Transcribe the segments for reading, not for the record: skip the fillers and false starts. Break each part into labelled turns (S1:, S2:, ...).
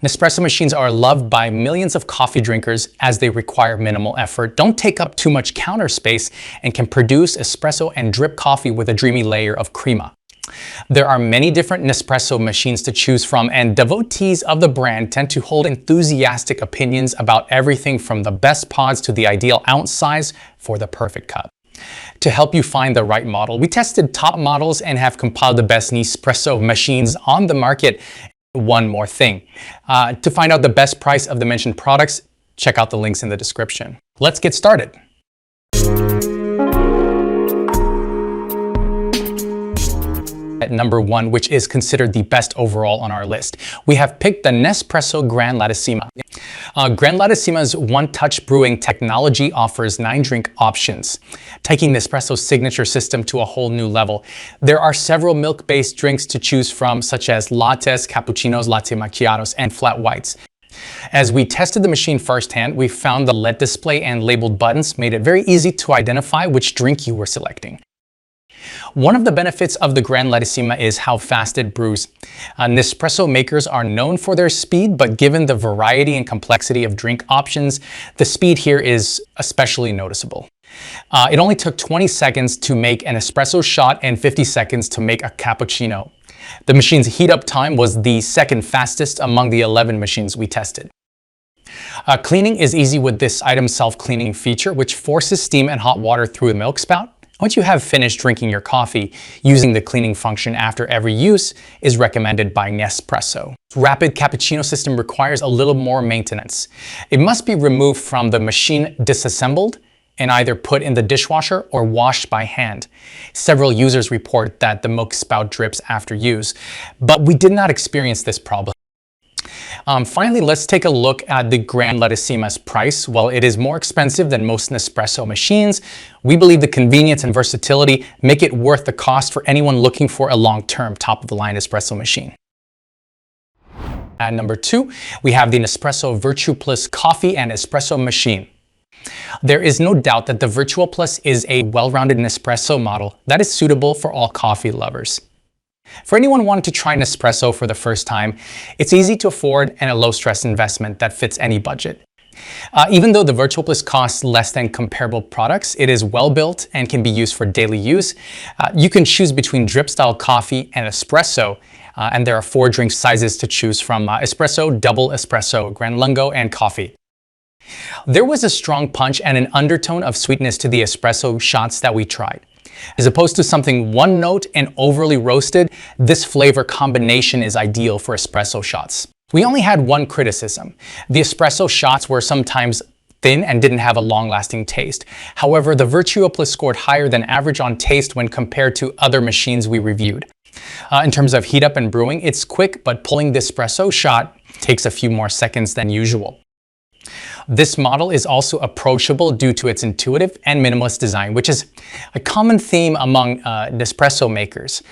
S1: Nespresso machines are loved by millions of coffee drinkers as they require minimal effort, don't take up too much counter space, and can produce espresso and drip coffee with a dreamy layer of crema. There are many different Nespresso machines to choose from, and devotees of the brand tend to hold enthusiastic opinions about everything from the best pods to the ideal ounce size for the perfect cup. To help you find the right model, we tested top models and have compiled the best Nespresso machines on the market. One more thing. To find out the best price of the mentioned products, check out the links in the description. Let's get started. At number 1, which is considered the best overall on our list, we have picked the Nespresso Grandlatissima. Grandlatissima's one-touch brewing technology offers 9 drink options, taking Nespresso's signature system to a whole new level. There are several milk-based drinks to choose from, such as lattes, cappuccinos, latte macchiatos, and flat whites. As we tested the machine firsthand, we found the LED display and labeled buttons made it very easy to identify which drink you were selecting. One of the benefits of the Grandlatissima is how fast it brews. Nespresso makers are known for their speed, but given the variety and complexity of drink options, the speed here is especially noticeable. It only took 20 seconds to make an espresso shot and 50 seconds to make a cappuccino. The machine's heat-up time was the second fastest among the 11 machines we tested. Cleaning is easy with this item self-cleaning feature, which forces steam and hot water through the milk spout. Once you have finished drinking your coffee, using the cleaning function after every use is recommended by Nespresso. Rapid cappuccino system requires a little more maintenance. It must be removed from the machine disassembled and either put in the dishwasher or washed by hand. Several users report that the milk spout drips after use, but we did not experience this problem. Finally, let's take a look at the Grandlatissima's price. While it is more expensive than most Nespresso machines, we believe the convenience and versatility make it worth the cost for anyone looking for a long-term top-of-the-line espresso machine. At number 2, we have the Nespresso Virtuo Plus coffee and espresso machine. There is no doubt that the Virtuo Plus is a well-rounded Nespresso model that is suitable for all coffee lovers. For anyone wanting to try Nespresso for the first time, it's easy to afford and a low-stress investment that fits any budget. Even though the Virtuo Plus costs less than comparable products, it is well-built and can be used for daily use. You can choose between drip-style coffee and espresso, and there are 4 drink sizes to choose from: espresso, double espresso, Gran Lungo, and coffee. There was a strong punch and an undertone of sweetness to the espresso shots that we tried. As opposed to something one note and overly roasted, this flavor combination is ideal for espresso shots. We only had one criticism. The espresso shots were sometimes thin and didn't have a long-lasting taste. However, the Virtuo Plus scored higher than average on taste when compared to other machines we reviewed. In terms of heat up and brewing, it's quick, but pulling the espresso shot takes a few more seconds than usual. This model is also approachable due to its intuitive and minimalist design, which is a common theme among Nespresso makers.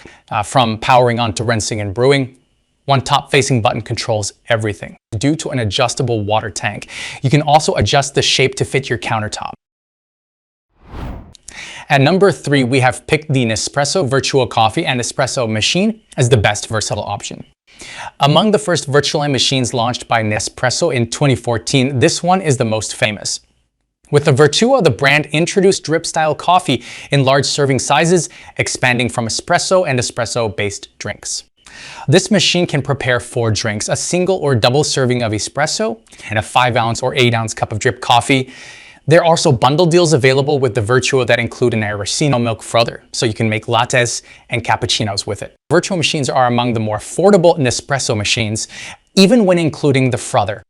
S1: From powering on to rinsing and brewing, one top-facing button controls everything. Due to an adjustable water tank, you can also adjust the shape to fit your countertop. At number 3, we have picked the Nespresso Virtuo Coffee and Espresso machine as the best versatile option. Among the first virtual machines launched by Nespresso in 2014, this one is the most famous. With the Virtuo, the brand introduced drip-style coffee in large serving sizes, expanding from espresso and espresso-based drinks. This machine can prepare 4 drinks, a single or double serving of espresso, and a 5-ounce or 8-ounce cup of drip coffee. There are also bundle deals available with the Virtuo that include an Arancino milk frother, so you can make lattes and cappuccinos with it. Virtuo machines are among the more affordable Nespresso machines, even when including the frother.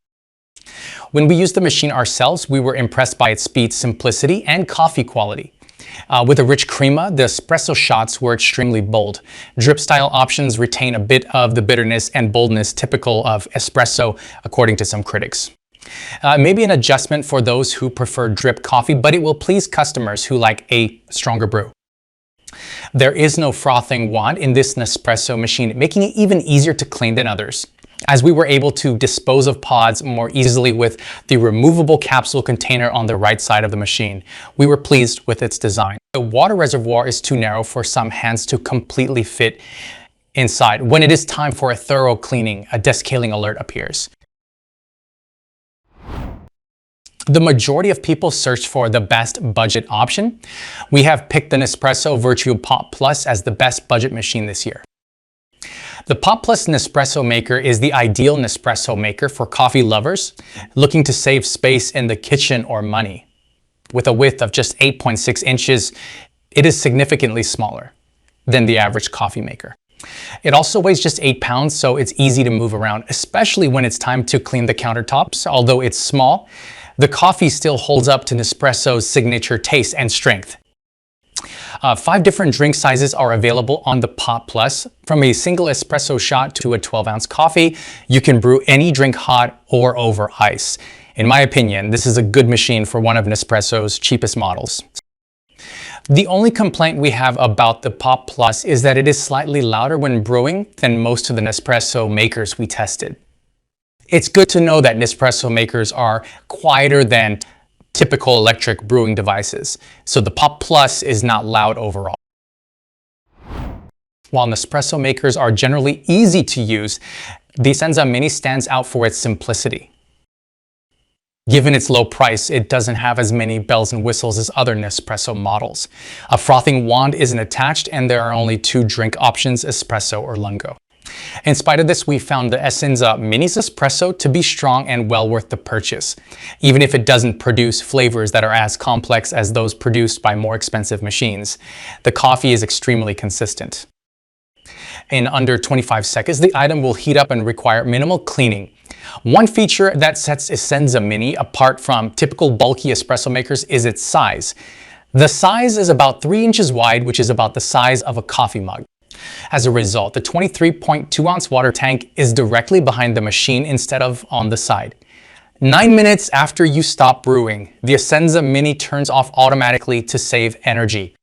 S1: When we used the machine ourselves, we were impressed by its speed, simplicity, and coffee quality. With a rich crema, the espresso shots were extremely bold. Drip-style options retain a bit of the bitterness and boldness typical of espresso, according to some critics. Maybe an adjustment for those who prefer drip coffee, but it will please customers who like a stronger brew. There is no frothing wand in this Nespresso machine, making it even easier to clean than others, as we were able to dispose of pods more easily with the removable capsule container on the right side of the machine. We were pleased with its design. The water reservoir is too narrow for some hands to completely fit inside. When it is time for a thorough cleaning, a descaling alert appears. The majority of people search for the best budget option. We have picked the Nespresso Virtuo Pop Plus as the best budget machine this year. The Pop Plus Nespresso maker is the ideal Nespresso maker for coffee lovers looking to save space in the kitchen or money. With a width of just 8.6 inches, it is significantly smaller than the average coffee maker. It also weighs just 8 pounds, so it's easy to move around, especially when it's time to clean the countertops. Although it's small, the coffee still holds up to Nespresso's signature taste and strength. 5 different drink sizes are available on the Pop Plus. From a single espresso shot to a 12-ounce coffee, you can brew any drink hot or over ice. In my opinion, this is a good machine for one of Nespresso's cheapest models. The only complaint we have about the Pop Plus is that it is slightly louder when brewing than most of the Nespresso makers we tested. It's good to know that Nespresso makers are quieter than typical electric brewing devices, so the Pop Plus is not loud overall. While Nespresso makers are generally easy to use, the Essenza Mini stands out for its simplicity. Given its low price, it doesn't have as many bells and whistles as other Nespresso models. A frothing wand isn't attached, and there are only 2 drink options, espresso or lungo. In spite of this, we found the Essenza Mini's espresso to be strong and well worth the purchase, even if it doesn't produce flavors that are as complex as those produced by more expensive machines. The coffee is extremely consistent. In under 25 seconds, the item will heat up and require minimal cleaning. One feature that sets Essenza Mini apart from typical bulky espresso makers is its size. The size is about 3 inches wide, which is about the size of a coffee mug. As a result, the 23.2-ounce water tank is directly behind the machine instead of on the side. 9 minutes after you stop brewing, the Essenza Mini turns off automatically to save energy.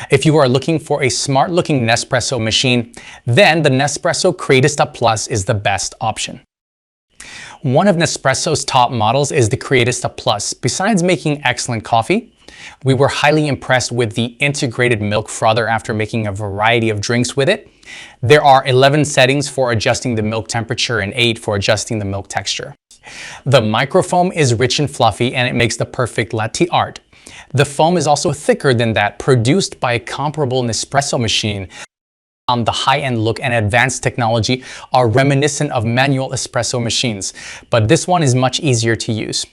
S1: If you are looking for a smart-looking Nespresso machine, then the Nespresso Creatista Plus is the best option. One of Nespresso's top models is the Creatista Plus. Besides making excellent coffee, we were highly impressed with the integrated milk frother after making a variety of drinks with it. There are 11 settings for adjusting the milk temperature and 8 for adjusting the milk texture. The microfoam is rich and fluffy, and it makes the perfect latte art. The foam is also thicker than that produced by a comparable Nespresso machine. The high-end look and advanced technology are reminiscent of manual espresso machines, but this one is much easier to use.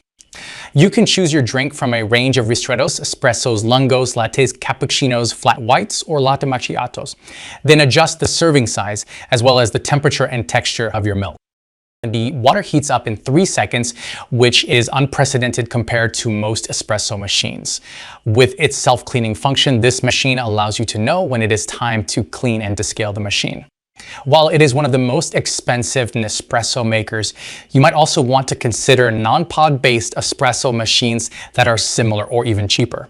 S1: You can choose your drink from a range of ristrettos, espressos, lungos, lattes, cappuccinos, flat whites, or latte macchiatos. Then adjust the serving size as well as the temperature and texture of your milk. The water heats up in 3 seconds, which is unprecedented compared to most espresso machines. With its self-cleaning function, this machine allows you to know when it is time to clean and descale the machine. While it is one of the most expensive Nespresso makers, you might also want to consider non-pod based espresso machines that are similar or even cheaper.